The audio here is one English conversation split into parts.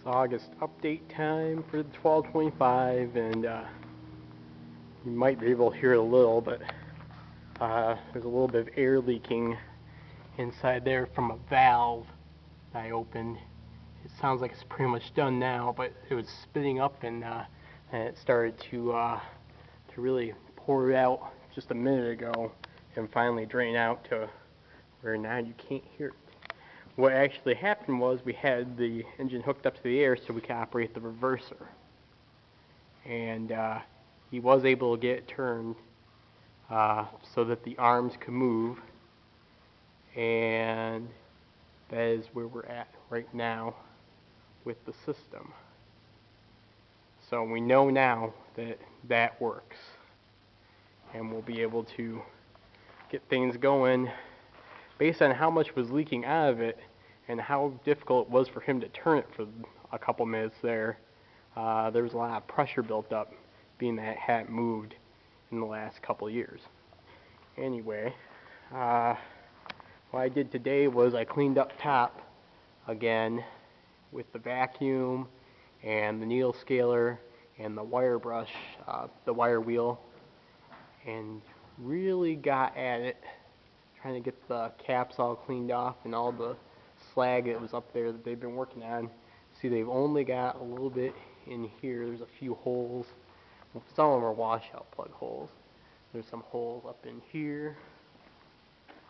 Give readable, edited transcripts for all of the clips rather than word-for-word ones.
August update time for the 1225, and you might be able to hear it a little, but there's a little bit of air leaking inside there from a valve I opened. It sounds like it's pretty much done now, but it was spitting up, and it started to really pour it out just a minute ago, and finally drain out to where now you can't hear it. What actually happened was we had the engine hooked up to the air so we could operate the reverser, and he was able to get it turned so that the arms could move, and that is where we're at right now with the system. So we know now that that works, and we'll be able to get things going based on how much was leaking out of it and how difficult it was for him to turn it for a couple minutes there. There was a lot of pressure built up, being that it hadn't moved in the last couple of years. Anyway, what I did today was I cleaned up top again with the vacuum and the needle scaler and the wire brush, the wire wheel, and really got at it, trying to get the caps all cleaned off and all the slag that was up there that they've been working on. See, they've only got a little bit in here. There's a few holes. Some of them are washout plug holes. There's some holes up in here.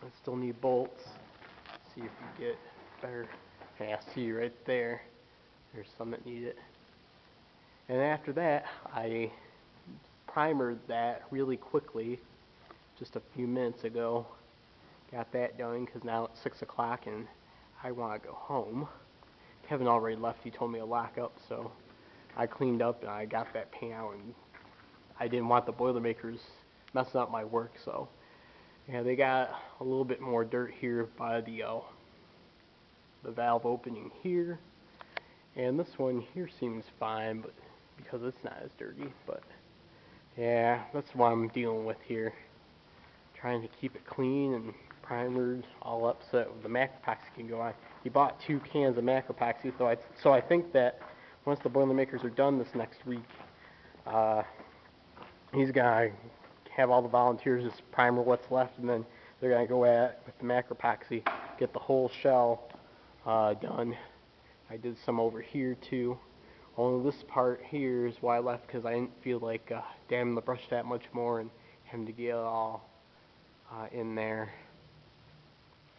I still need bolts. See if you get better. Yeah, see right there. There's some that need it. And after that, I primered that really quickly just a few minutes ago. Got that done because now it's 6 o'clock and I want to go home. Kevin already left. He told me to lock up, so I cleaned up and I got that paint out, and I didn't want the Boilermakers messing up my work, so yeah, they got a little bit more dirt here by the valve opening here, and this one here seems fine, but because it's not as dirty. But yeah, that's what I'm dealing with here, trying to keep it clean and primered all up so the macro epoxy can go on. He bought 2 cans of macro epoxy, so I think that once the Boilermakers are done this next week, he's gonna have all the volunteers just primer what's left, and then they're gonna go at with the macro epoxy, get the whole shell done. I did some over here too. Only this part here is why I left, because I didn't feel like damming the brush that much more and having to get it all in there.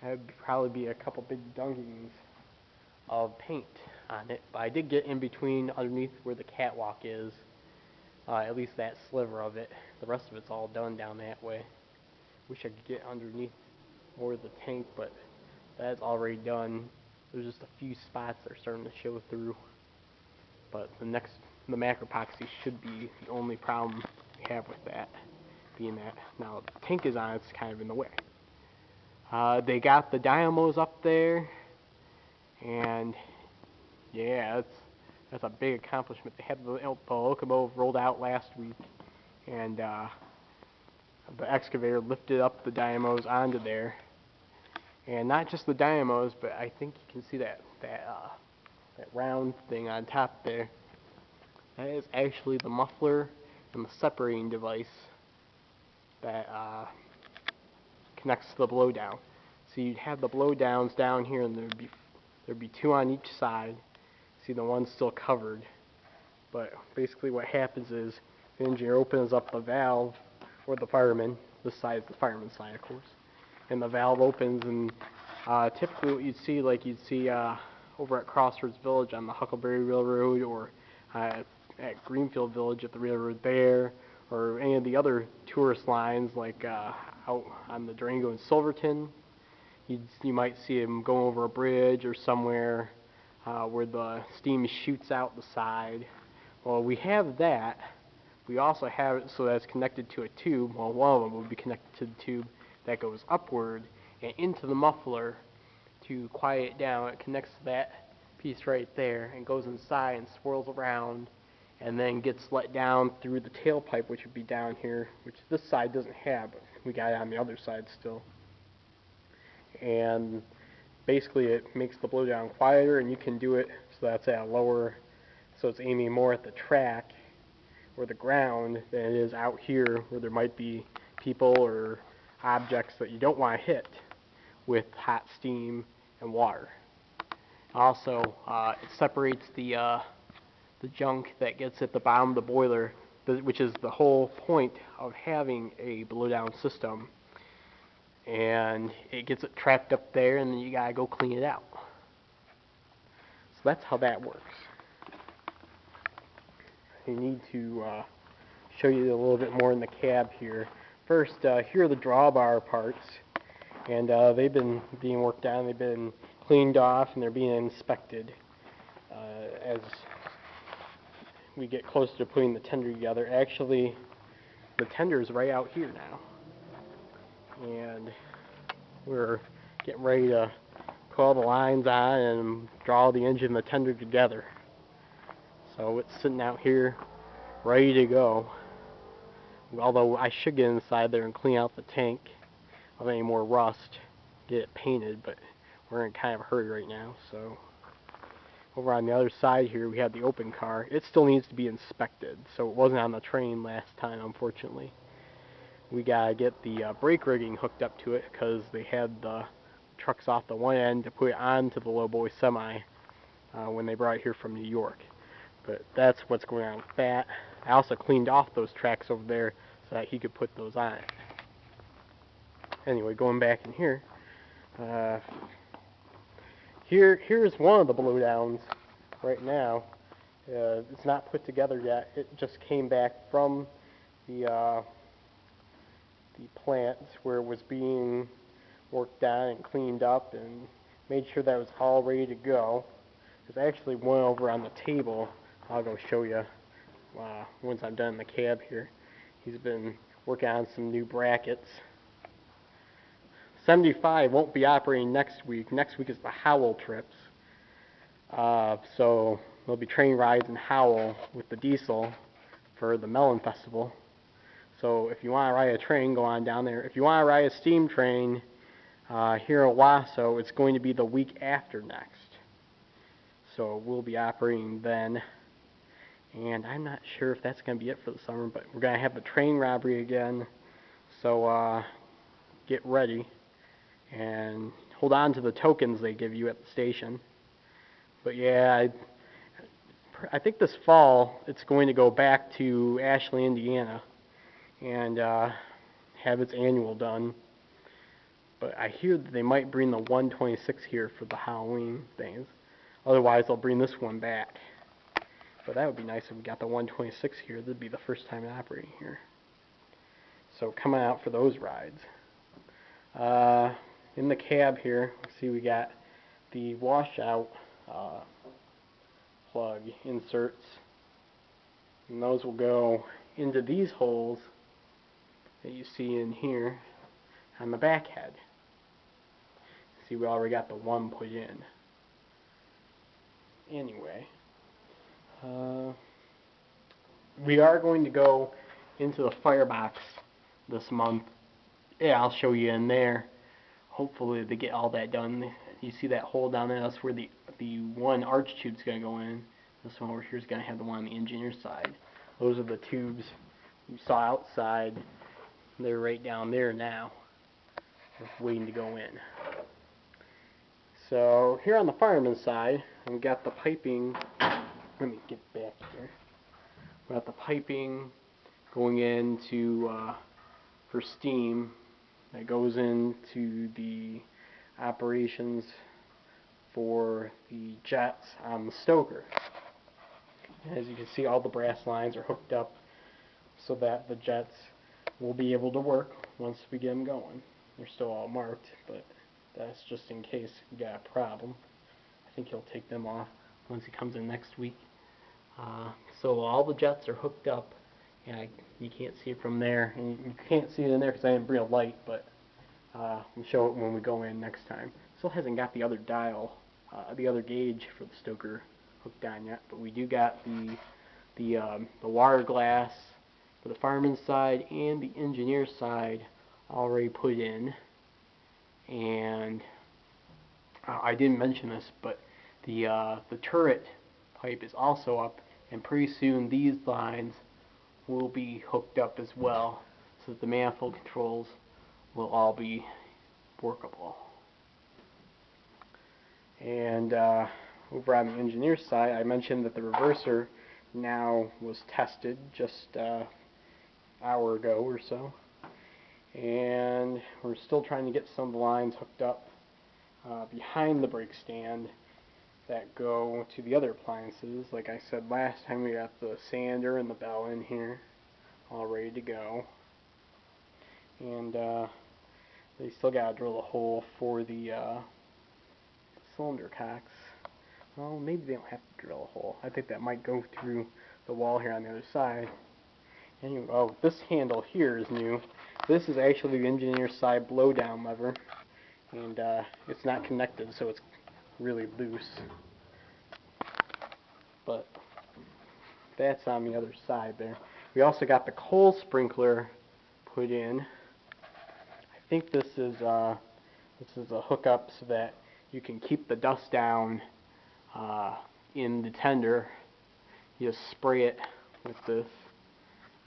That would probably be a couple big dungings of paint on it, but I did get in between underneath where the catwalk is, at least that sliver of it. The rest of it's all done down that way. Wish I could get underneath more of the tank, but that's already done. There's just a few spots that are starting to show through, but the macro epoxy should be the only problem we have with that, being that now the tank is on, it's kind of in the way. They got the dynamos up there, and yeah, that's a big accomplishment. They had the locomotive rolled out last week, and the excavator lifted up the dynamos onto there, and not just the dynamos, but I think you can see that round thing on top there. That is actually the muffler and the separating device that connects to the blowdown. So you'd have the blowdowns down here, and there'd be 2 on each side. See, the one's still covered, but basically what happens is the engineer opens up the valve, or the fireman. This side is the fireman's side, of course, and the valve opens, and typically what you'd see over at Crossroads Village on the Huckleberry Railroad, or at Greenfield Village at the railroad there, or any of the other tourist lines like out on the Durango and Silverton. You might see them go over a bridge or somewhere where the steam shoots out the side. Well, we have that. We also have it so that it's connected to a tube. Well, one of them would be connected to the tube that goes upward and into the muffler to quiet it down. It connects to that piece right there and goes inside and swirls around, and then gets let down through the tailpipe, which would be down here, which this side doesn't have, but we got it on the other side still. And basically it makes the blowdown quieter, and you can do it So that's at a lower, so it's aiming more at the track or the ground than it is out here where there might be people or objects that you don't want to hit with hot steam and water. Also, it separates the junk that gets at the bottom of the boiler, which is the whole point of having a blow-down system. And it gets it trapped up there, and then you gotta go clean it out. So that's how that works. You need to show you a little bit more in the cab here. First, here are the drawbar parts, and they've been being worked on. They've been cleaned off, and they're being inspected as we get closer to putting the tender together. Actually, the tender is right out here now, and we're getting ready to put all the lines on and draw the engine and the tender together. So it's sitting out here ready to go. Although I should get inside there and clean out the tank of any more rust, get it painted, but we're in kind of a hurry right now. So over on the other side here we have the open car. It still needs to be inspected, so it wasn't on the train last time, unfortunately. We gotta get the brake rigging hooked up to it because they had the trucks off the one end to put it onto the lowboy semi when they brought it here from New York. But that's what's going on with that. I also cleaned off those tracks over there so that he could put those on it. Anyway, going back in here, here's one of the blowdowns right now. It's not put together yet. It just came back from the plant where it was being worked on and cleaned up and made sure that it was all ready to go. There's actually one over on the table. I'll go show you once I'm done in the cab here. He's been working on some new brackets. 75 won't be operating next week. Next week is the Howell trips. So there'll be train rides in Howell with the diesel for the Melon Festival. So if you want to ride a train, go on down there. If you want to ride a steam train here in Owasso, it's going to be the week after next. So we'll be operating then. And I'm not sure if that's going to be it for the summer, but we're going to have the train robbery again. So get ready and hold on to the tokens they give you at the station. But yeah, I think this fall it's going to go back to Ashley, Indiana, and have its annual done. But I hear that they might bring the 126 here for the Halloween things. Otherwise, they'll bring this one back. But that would be nice if we got the 126 here. That'd be the first time operating here. So coming out for those rides. In the cab here, see we got the washout plug inserts. And those will go into these holes that you see in here on the back head. See, we already got the one put in. Anyway, we are going to go into the firebox this month. Yeah, I'll show you in there. Hopefully they get all that done. You see that hole down there? That's where the one arch tube's going to go in. This one over here is going to have the one on the engineer side. Those are the tubes you saw outside. They're right down there now, just waiting to go in. So here on the fireman's side, we've got the piping. Let me get back here. We've got the piping going into for steam that goes into the operations for the jets on the stoker. As you can see, all the brass lines are hooked up so that the jets will be able to work once we get them going. They're still all marked, but that's just in case we got a problem. I think he'll take them off once he comes in next week. So all the jets are hooked up. Yeah, you can't see it from there, and you can't see it in there because I didn't bring a light, but we'll show it when we go in next time. Still hasn't got the other dial, the other gauge for the stoker hooked on yet, but we do got the wire glass for the fireman's side and the engineer's side already put in. And I didn't mention this, but the turret pipe is also up, and pretty soon these lines will be hooked up as well, so that the manifold controls will all be workable. And over on the engineer side, I mentioned that the reverser now was tested just an hour ago or so, and we're still trying to get some of the lines hooked up behind the brake stand that go to the other appliances. Like I said last time, we got the sander and the bell in here all ready to go, and they still got to drill a hole for the cylinder cocks. Well, maybe they don't have to drill a hole. I think that might go through the wall here on the other side. Anyway, oh, this handle here is new. This is actually the engineer's side blowdown lever, and it's not connected, so it's really loose. But that's on the other side there. We also got the coal sprinkler put in. I think this is a hookup so that you can keep the dust down in the tender. You just spray it with this.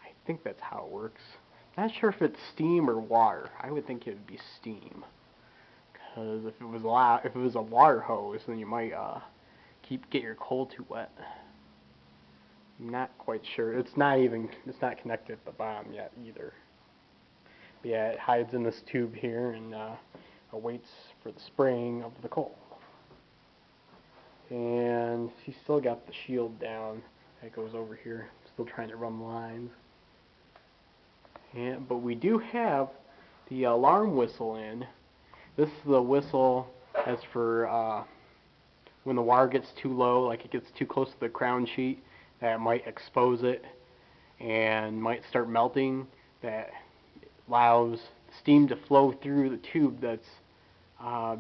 I think that's how it works. Not sure if it's steam or water. I would think it would be steam, because if it was a water hose, then you might get your coal too wet. I'm not quite sure. It's not connected at the bottom yet either. But yeah, it hides in this tube here and awaits for the spraying of the coal. And she's still got the shield down that goes over here. Still trying to run the lines. But we do have the alarm whistle in. This is the whistle that's for when the wire gets too low, like it gets too close to the crown sheet, that might expose it and might start melting. That allows steam to flow through the tube that's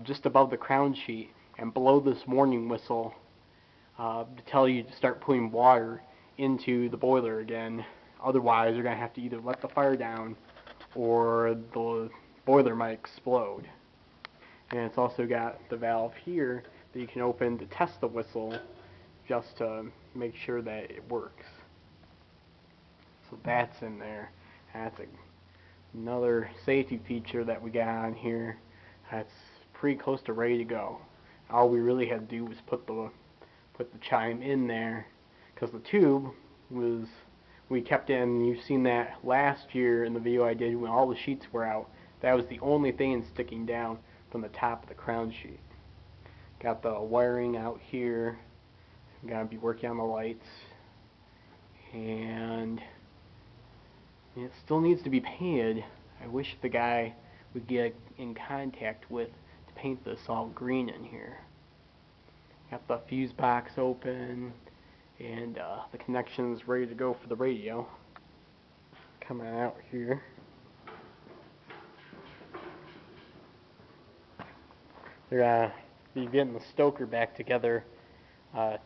just above the crown sheet and blow this warning whistle to tell you to start putting water into the boiler again. Otherwise, you're going to have to either let the fire down or the boiler might explode. And it's also got the valve here that you can open to test the whistle, just to make sure that it works. So that's in there. That's another safety feature that we got on here. That's pretty close to ready to go. All we really had to do was put the chime in there, because the tube we kept in. You've seen that last year in the video I did when all the sheets were out. That was the only thing sticking down from the top of the crown sheet. Got the wiring out here. Gotta be working on the lights, and it still needs to be painted. I wish the guy would get in contact with to paint this all green in here. Got the fuse box open, and the connections ready to go for the radio. Coming out here. They're gonna be getting the stoker back together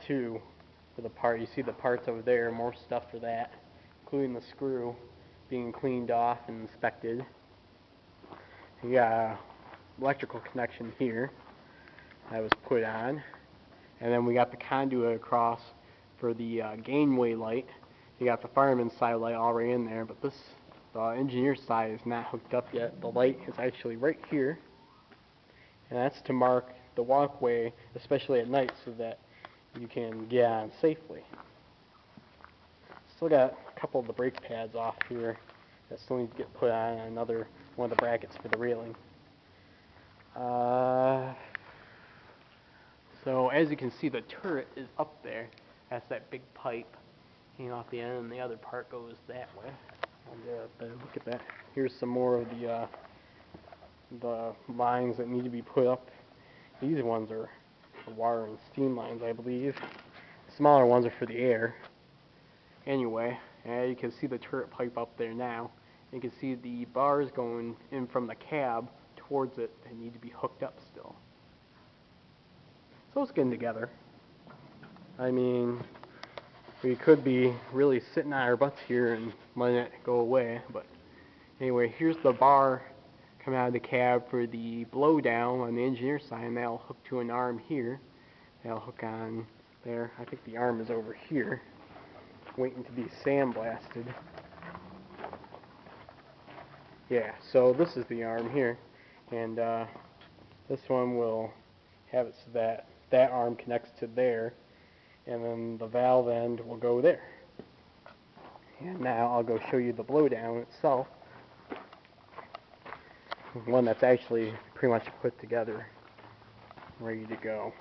too for the part. You see the parts over there, more stuff for that, including the screw being cleaned off and inspected. You got a electrical connection here that was put on, and then we got the conduit across for the gangway light. You got the fireman's side light already in there, but the engineer's side is not hooked up yet. The light is actually right here, and that's to mark the walkway, especially at night, so that you can get on safely. Still got a couple of the brake pads off here that still need to get put on another one of the brackets for the railing. So as you can see, the turret is up there. That's that big pipe hanging off the end, and the other part goes that way. And look at that. Here's some more of the lines that need to be put up. These ones are the water and steam lines, I believe. The smaller ones are for the air. Anyway, you can see the turret pipe up there now. You can see the bars going in from the cab towards it. They need to be hooked up still. So it's getting together. I mean, we could be really sitting on our butts here and letting it go away, but anyway, here's the bar coming out of the cab for the blowdown on the engineer's side, and that'll hook to an arm here That'll hook on there. I think the arm is over here, waiting to be sandblasted. Yeah, so this is the arm here, and this one will have it so that that arm connects to there, and then the valve end will go there. And now I'll go show you the blowdown itself, one that's actually pretty much put together, ready to go.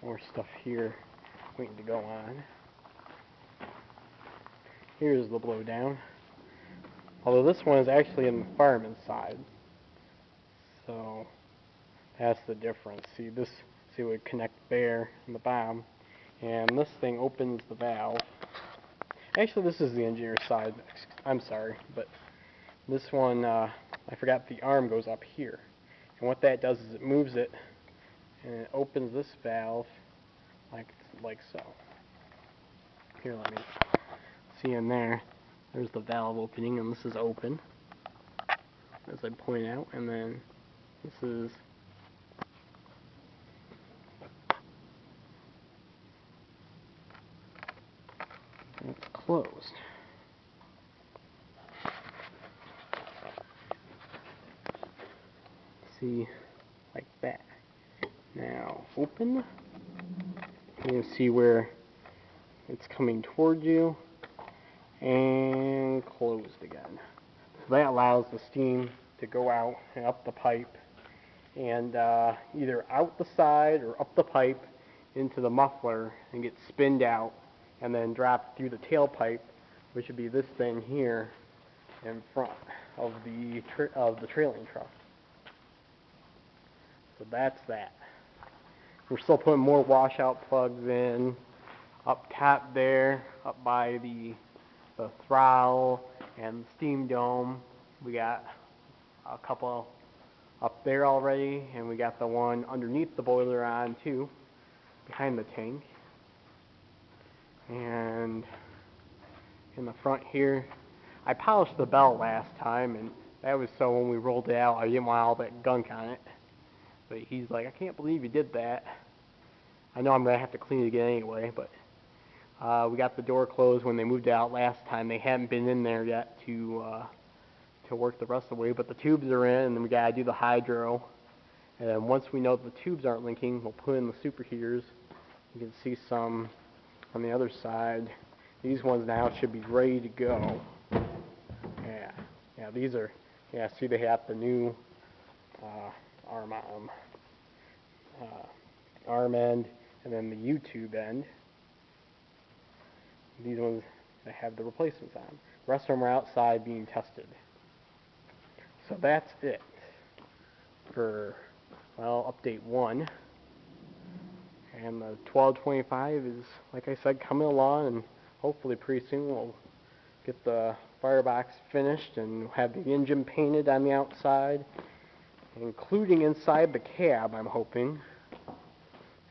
More stuff here waiting to go on. Here's the blowdown, although this one is actually in the fireman's side, so that's the difference. See, this would connect there in the bottom, and this thing opens the valve. Actually, this is the engineer's side. I'm sorry, but this one, I forgot the arm goes up here. And what that does is it moves it, and it opens this valve like so. Here, let me see in there. There's the valve opening, and this is open, as I point out, and then this is it's closed. See, like that. Now open. You can see where it's coming toward you, and closed again. So that allows the steam to go out and up the pipe, and either out the side or up the pipe into the muffler and get spinned out, and then drop through the tailpipe, which would be this thing here in front of the trailing truck. So that's that. We're still putting more washout plugs in up top there, up by the throttle and the steam dome. We got a couple up there already, and we got the one underneath the boiler on too, behind the tank. And in the front here, I polished the belt last time, and that was so when we rolled it out, I didn't want all that gunk on it. But he's like, I can't believe you did that. I know I'm going to have to clean it again anyway, but we got the door closed when they moved it out last time. They hadn't been in there yet to work the rest of the way, but the tubes are in, and then we got to do the hydro. And then once we know the tubes aren't leaking, we'll put in the superheaters. You can see some on the other side. These ones now should be ready to go. Yeah, these are, see they have the new arm end, and then the U-tube end. These ones that have the replacements on. The rest of them are outside being tested. So that's it for, well, update 1. And the 1225 is, like I said, coming along, and hopefully pretty soon we'll get the firebox finished and have the engine painted on the outside, including inside the cab, I'm hoping.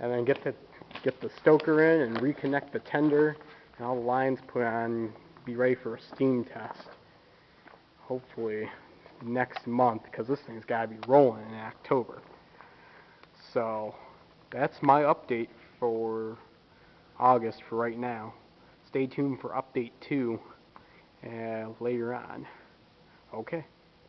And then get the stoker in and reconnect the tender and all the lines put on, be ready for a steam test. Hopefully next month, because this thing's got to be rolling in October. So that's my update for August for right now. Stay tuned for update 2 later on. Okay.